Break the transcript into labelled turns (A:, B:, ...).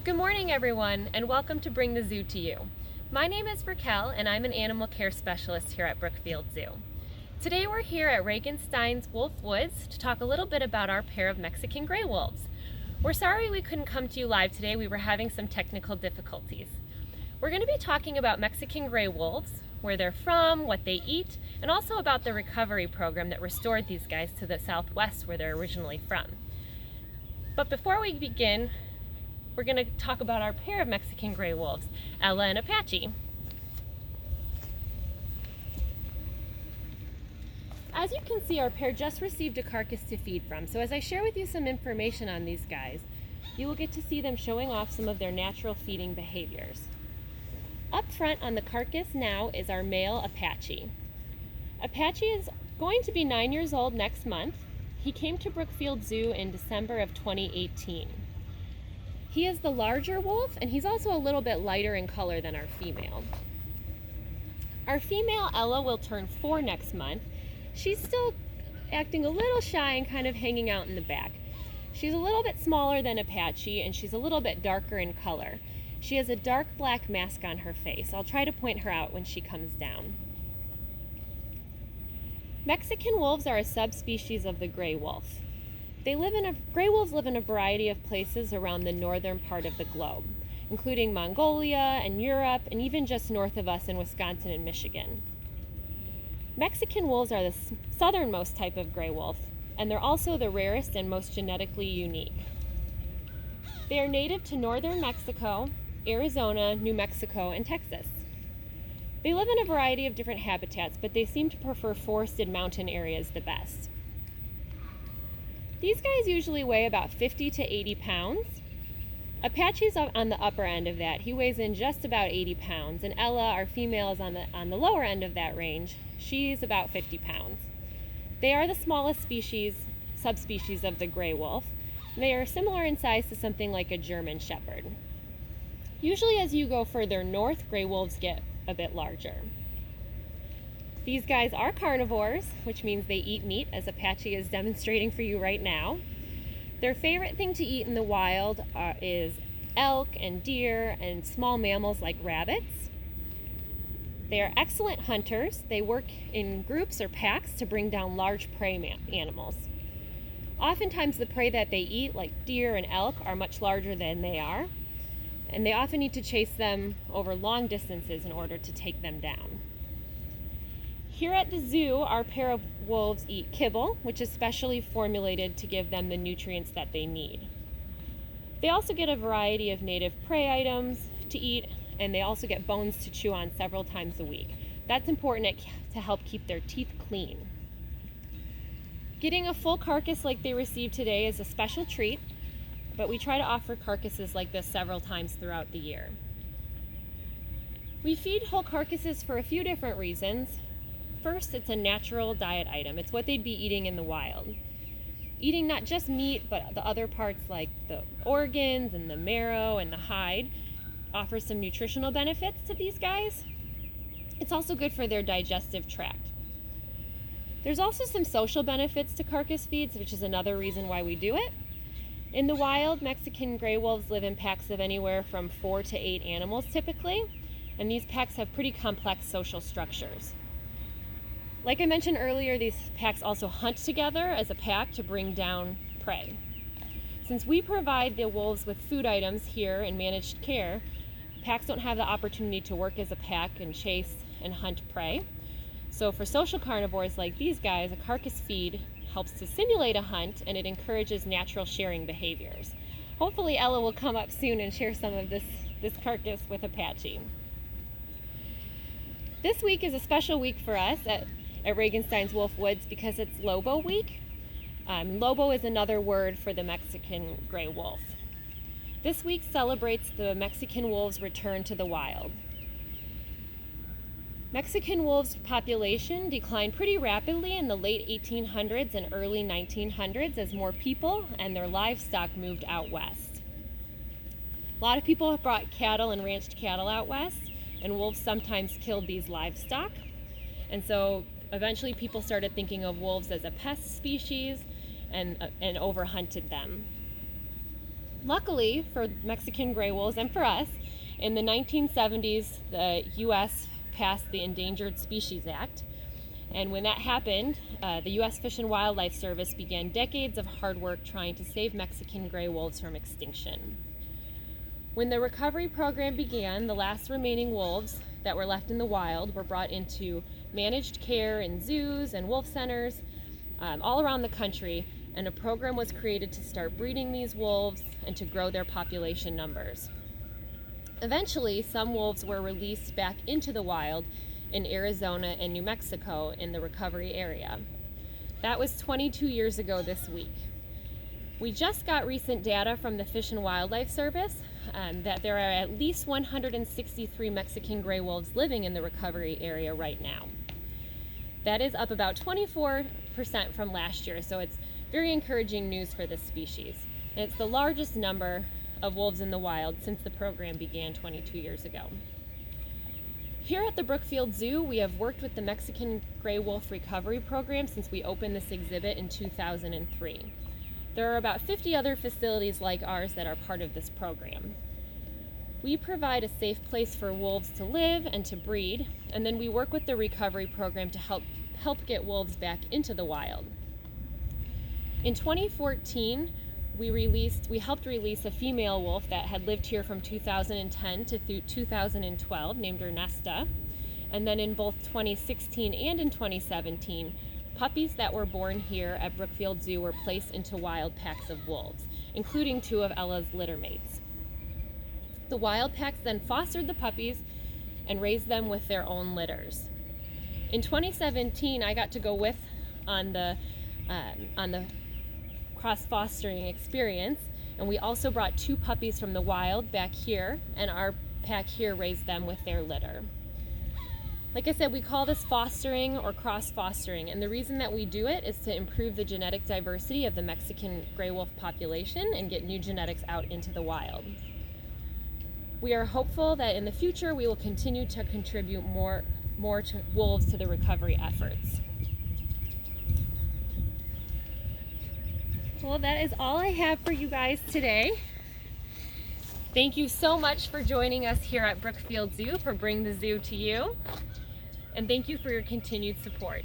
A: Good morning, everyone, and welcome to Bring the Zoo to You. My name is Raquel, and I'm an animal care specialist here at Brookfield Zoo. Today we're here at Regenstein's Wolf Woods to talk a little bit about our pair of Mexican gray wolves. We're sorry we couldn't come to you live today. We were having some technical difficulties. We're going to be talking about Mexican gray wolves, where they're from, what they eat, and also about the recovery program that restored these guys to the Southwest where they're originally from. But before we begin, we're going to talk about our pair of Mexican gray wolves, Ela and Apache. As you can see, our pair just received a carcass to feed from, so as I share with you some information on these guys, you will get to see them showing off some of their natural feeding behaviors. Up front on the carcass now is our male Apache. Apache is going to be 9 years old next month. He came to Brookfield Zoo in December of 2018. He is the larger wolf, and he's also a little bit lighter in color than our female. Our female Ela will turn 4 next month. She's still acting a little shy and kind of hanging out in the back. She's a little bit smaller than Apache, and she's a little bit darker in color. She has a dark black mask on her face. I'll try to point her out when she comes down. Mexican wolves are a subspecies of the gray wolf. Gray wolves live in a variety of places around the northern part of the globe, including Mongolia and Europe, and even just north of us in Wisconsin and Michigan. Mexican wolves are the southernmost type of gray wolf, and they're also the rarest and most genetically unique. They are native to northern Mexico, Arizona, New Mexico, and Texas. They live in a variety of different habitats, but they seem to prefer forested mountain areas the best. These guys usually weigh about 50 to 80 pounds. Apache's on the upper end of that. He weighs in just about 80 pounds, and Ela, our female, is on the lower end of that range. She's about 50 pounds. They are the smallest subspecies of the gray wolf. They are similar in size to something like a German shepherd. Usually as you go further north, gray wolves get a bit larger. These guys are carnivores, which means they eat meat, as Apache is demonstrating for you right now. Their favorite thing to eat in the wild is elk and deer and small mammals like rabbits. They are excellent hunters. They work in groups or packs to bring down large prey animals. Oftentimes the prey that they eat, like deer and elk, are much larger than they are, and they often need to chase them over long distances in order to take them down. Here at the zoo, our pair of wolves eat kibble, which is specially formulated to give them the nutrients that they need. They also get a variety of native prey items to eat, and they also get bones to chew on several times a week. That's important to help keep their teeth clean. Getting a full carcass like they received today is a special treat, but we try to offer carcasses like this several times throughout the year. We feed whole carcasses for a few different reasons. First, it's a natural diet item. It's what they'd be eating in the wild. Eating not just meat, but the other parts like the organs and the marrow and the hide offers some nutritional benefits to these guys. It's also good for their digestive tract. There's also some social benefits to carcass feeds, which is another reason why we do it. In the wild, Mexican gray wolves live in packs of anywhere from 4 to 8 animals typically, and these packs have pretty complex social structures. Like I mentioned earlier, these packs also hunt together as a pack to bring down prey. Since we provide the wolves with food items here in managed care, packs don't have the opportunity to work as a pack and chase and hunt prey. So for social carnivores like these guys, a carcass feed helps to simulate a hunt, and it encourages natural sharing behaviors. Hopefully Ela will come up soon and share some of this carcass with Apache. This week is a special week for us at Regenstein's Wolf Woods because it's Lobo week. Lobo is another word for the Mexican gray wolf. This week celebrates the Mexican wolves' return to the wild. Mexican wolves' population declined pretty rapidly in the late 1800s and early 1900s as more people and their livestock moved out west. A lot of people brought cattle and ranched cattle out west, and wolves sometimes killed these livestock. And so eventually people started thinking of wolves as a pest species and overhunted them. Luckily for Mexican gray wolves and for us, in the 1970s, the U.S. passed the Endangered Species Act. And when that happened, the U.S. Fish and Wildlife Service began decades of hard work trying to save Mexican gray wolves from extinction. When the recovery program began, the last remaining wolves that were left in the wild were brought into managed care in zoos and wolf centers all around the country, and a program was created to start breeding these wolves and to grow their population numbers. Eventually, some wolves were released back into the wild in Arizona and New Mexico in the recovery area. That was 22 years ago this week. We just got recent data from the Fish and Wildlife Service that there are at least 163 Mexican gray wolves living in the recovery area right now. That is up about 24% from last year, so it's very encouraging news for this species. And it's the largest number of wolves in the wild since the program began 22 years ago. Here at the Brookfield Zoo, we have worked with the Mexican Gray Wolf Recovery Program since we opened this exhibit in 2003. There are about 50 other facilities like ours that are part of this program. We provide a safe place for wolves to live and to breed, and then we work with the recovery program to help get wolves back into the wild. In 2014, we helped release a female wolf that had lived here from 2010 to 2012 named Ernesta. And then in both 2016 and in 2017, puppies that were born here at Brookfield Zoo were placed into wild packs of wolves, including 2 of Ella's litter mates. The wild packs then fostered the puppies and raised them with their own litters. In 2017, I got to go with on the cross-fostering experience, and we also brought 2 puppies from the wild back here, and our pack here raised them with their litter. Like I said, we call this fostering or cross-fostering, and the reason that we do it is to improve the genetic diversity of the Mexican gray wolf population and get new genetics out into the wild. We are hopeful that in the future we will continue to contribute more wolves to the recovery efforts. Well, that is all I have for you guys today. Thank you so much for joining us here at Brookfield Zoo for Bring the Zoo to You. And thank you for your continued support.